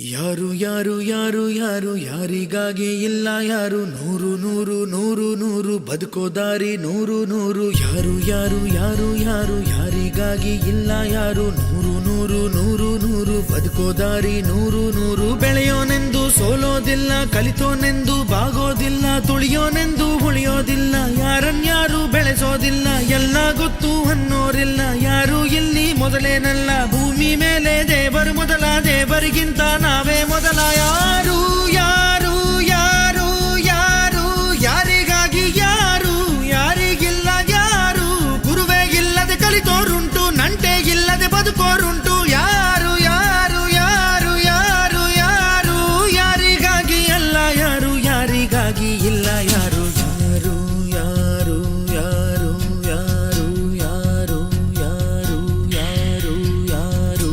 ಯಾರು ಯಾರು ಯಾರು ಯಾರು ಯಾರಿಗಾಗಿ ಇಲ್ಲ ಯಾರು ನೂರು ನೂರು ನೂರು ನೂರು ಬದುಕೋ ದಾರಿ ನೂರು ನೂರು ಯಾರು ಯಾರು ಯಾರು ಯಾರು ಯಾರಿಗಾಗಿ ಇಲ್ಲ ಯಾರು ನೂರು ನೂರು ನೂರು ನೂರು ಬದುಕೋ ದಾರಿ ನೂರು ನೂರು ಬೆಳೆಯೋನೆಂದು ಸೋಲೋದಿಲ್ಲ ಕಲಿತೋನೆಂದು ಬಾಗೋದಿಲ್ಲ ತುಳಿಯೋನೆಂದು ಉಳಿಯೋದಿಲ್ಲ ಯಾರನ್ಯಾರು ಬೆಳೆಸೋದಿಲ್ಲ ಎಲ್ಲ ಗೊತ್ತು ಅನ್ನೋರಿಲ್ಲ ಯಾರು ಇಲ್ಲಿ ಮೊದಲೇನಲ್ಲ ಭೂಮಿ ಮೇಲೆ ದೇವರು ಮೊದಲ ದೇವರಿಗಿಂತ ನಾವೇ ಮೊದಲ ಯಾರು ಯಾರು ಯಾರು ಯಾರು ಯಾರಿಗಾಗಿ ಯಾರು ಯಾರಿಗಿಲ್ಲ ಯಾರು ಗುರುವೇ ಇಲ್ಲದೆ ಕಲಿತೋರುಂಟು ನಂಟೆ ಇಲ್ಲದೆ ಬದುಕೋರುಂಟು ಯಾರು ಯಾರು ಯಾರು ಯಾರು ಯಾರು ಯಾರಿಗಾಗಿ ಅಲ್ಲ ಯಾರು ಯಾರಿಗಾಗಿ ಇಲ್ಲ ಯಾರು ಯಾರು ಯಾರು ಯಾರು ಯಾರು ಯಾರು ಯಾರು ಯಾರು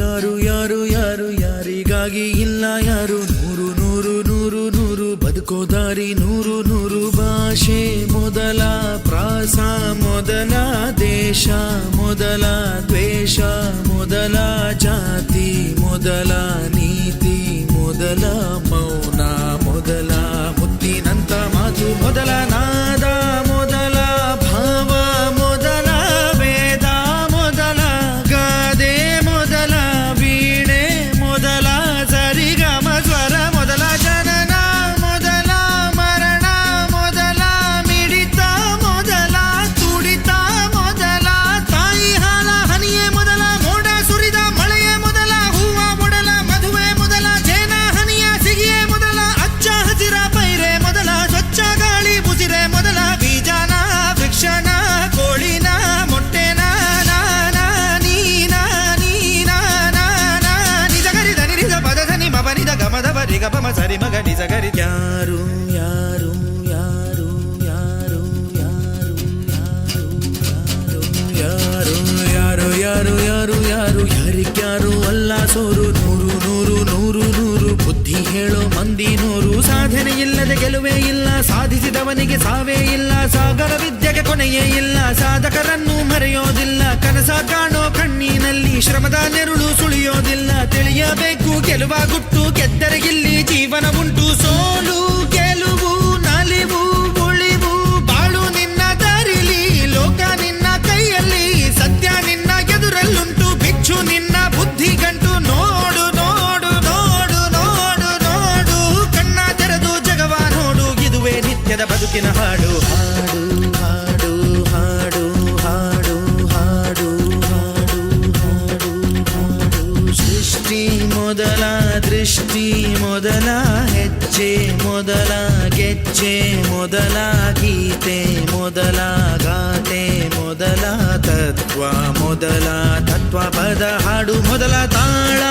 ಯಾರು ಯಾರು ಯಾರು ಯಾರಿಗಾಗಿ ಇಲ್ಲ ಯಾರು ನೂರು ನೂರು ನೂರು ನೂರು ಬದುಕೋ ದಾರಿ ನೂರು ನೂರು ಭಾಷೆ ಮೊದಲ ಪ್ರಾಸ ಮೊದಲ ದೇಶ ಮೊದಲ ದ್ವೇಷ ಮೊದಲ ಜಾತಿ ಮೊದಲ ನೀತಿ ಮೊದಲ ಮೌನ ಮೊದಲ ಮುತ್ತಿನಂತ ಮಾತು ಮೊದಲ ನಾದ ಮೊದಲ ಭಾವ ಮೊದಲ ವೇದ ಮೊದಲ ಗಾದೆ ಮೊದಲ ವೀಣೆ ಮೊದಲ ಸರಿಗಮ ಸ್ವರ ಮೊದಲ ಜನನ ಮೊದಲ ಮರಣ ಮೊದಲ ಮಿಡಿತ ಮೊದಲ ತುಡಿತ ಮೊದಲ ತಾಯಿ ಹಾಲ ಹನಿಯೇ ಮೊದಲ ಮೋಡ ಸುರಿದ ಮಳೆಯೇ ಮೊದಲ ಹೂವ ಮೊದಲ ಮದುವೆ ಮೊದಲ ಜೇನ ಹನಿಯ ಸಿಗಿಯೇ ಮೊದಲ ಅಚ್ಚ ಹಸಿರ ಪೈರೆ ಮೊದಲ ಸ್ವಚ್ಛ ಗಾಳಿ ಬುಸಿರೆ ಮೊದಲ ಬೀಜನ ವೃಕ್ಷನ ಕೋಳಿನ ಮೊಟ್ಟೆನ ನಾನ ನೀನ ನೀನ ನಾನ ನಿಜ ಗರಿದ ನಿರಿದ ಪದದ ನಿಮ ಬನಿದ ಗಮದ ಬರಿಗ ಪಮ ಸರಿ ಮಗ ನಿಜ ಗರಿ ಯಾರು ಯಾರು ಯಾರು ಯಾರು ಯಾರು ಯಾರು ಯಾರು ಯಾರು ಯಾರು ಯಾರಿಗ್ಯಾರು ಅಲ್ಲ ಸೋರು ನೂರು ನೂರು ನೂರು ನೂರು ಬುದ್ಧಿ ಹೇಳೋ ಮಂದಿ ನೂರು ಸಾಧನೆ ಇಲ್ಲದೆ ಗೆಲುವೇ ಇಲ್ಲ ಸಾಧಿಸಿದವನಿಗೆ ಸಾವೇ ಇಲ್ಲ ಸಾಗರ ವಿದ್ಯೆಗೆ ಕೊನೆಯೇ ಇಲ್ಲ ಸಾಧಕರನ್ನು ಮರೆಯೋದಿಲ್ಲ ಕನಸ ಕಾಣೋ ಕಣ್ಣಿನಲ್ಲಿ ಶ್ರಮದ ನೆರುಳು ಸುಳಿಯೋದಿಲ್ಲ ತಿಳಿಯಬೇಕು ಗೆಲುವ ಗುಟ್ಟು ಗೆದ್ದರೆ ಇಲ್ಲಿ ಜೀವನ ಉಂಟು ಸೋಲು ಗೆಲುವು ನಲಿವು ಉಳಿವು ಬಾಳು ನಿನ್ನ ದಾರಿಲಿ ಲೋಕ ನಿನ್ನ ಕೈಯಲ್ಲಿ ಸತ್ಯ ನಿನ್ನ ಎದುರಲ್ಲುಂಟು ಬಿಚ್ಚು ನಿನ್ನ ಬುದ್ಧಿ ಗಂಟು ನೋಡು ನೋಡು ನೋಡು ನೋಡು ನೋಡು ಕಣ್ಣ ತೆರೆದು ಜಗವ ನೋಡು ಇದುವೇ ನಿತ್ಯದ ಬದುಕಿನ ಹಾಡು ಹಾಡು ಹಾಡು ಹಾಡು ಹಾಡು ಹಾಡು ಹಾಡು ಹಾಡು ಸೃಷ್ಟಿ ಮೊದಲ ದೃಷ್ಟಿ ಮೊದಲ ಹೆಜ್ಜೆ ಮೊದಲ ಗೆಜ್ಜೆ ಮೊದಲ ಗೀತೆ ಮೊದಲ ಗಾತೆ ಮೊದಲ ತತ್ವ ಮೊದಲ ತತ್ವ ಪದ ಹಾಡು ಮೊದಲ ತಾಳ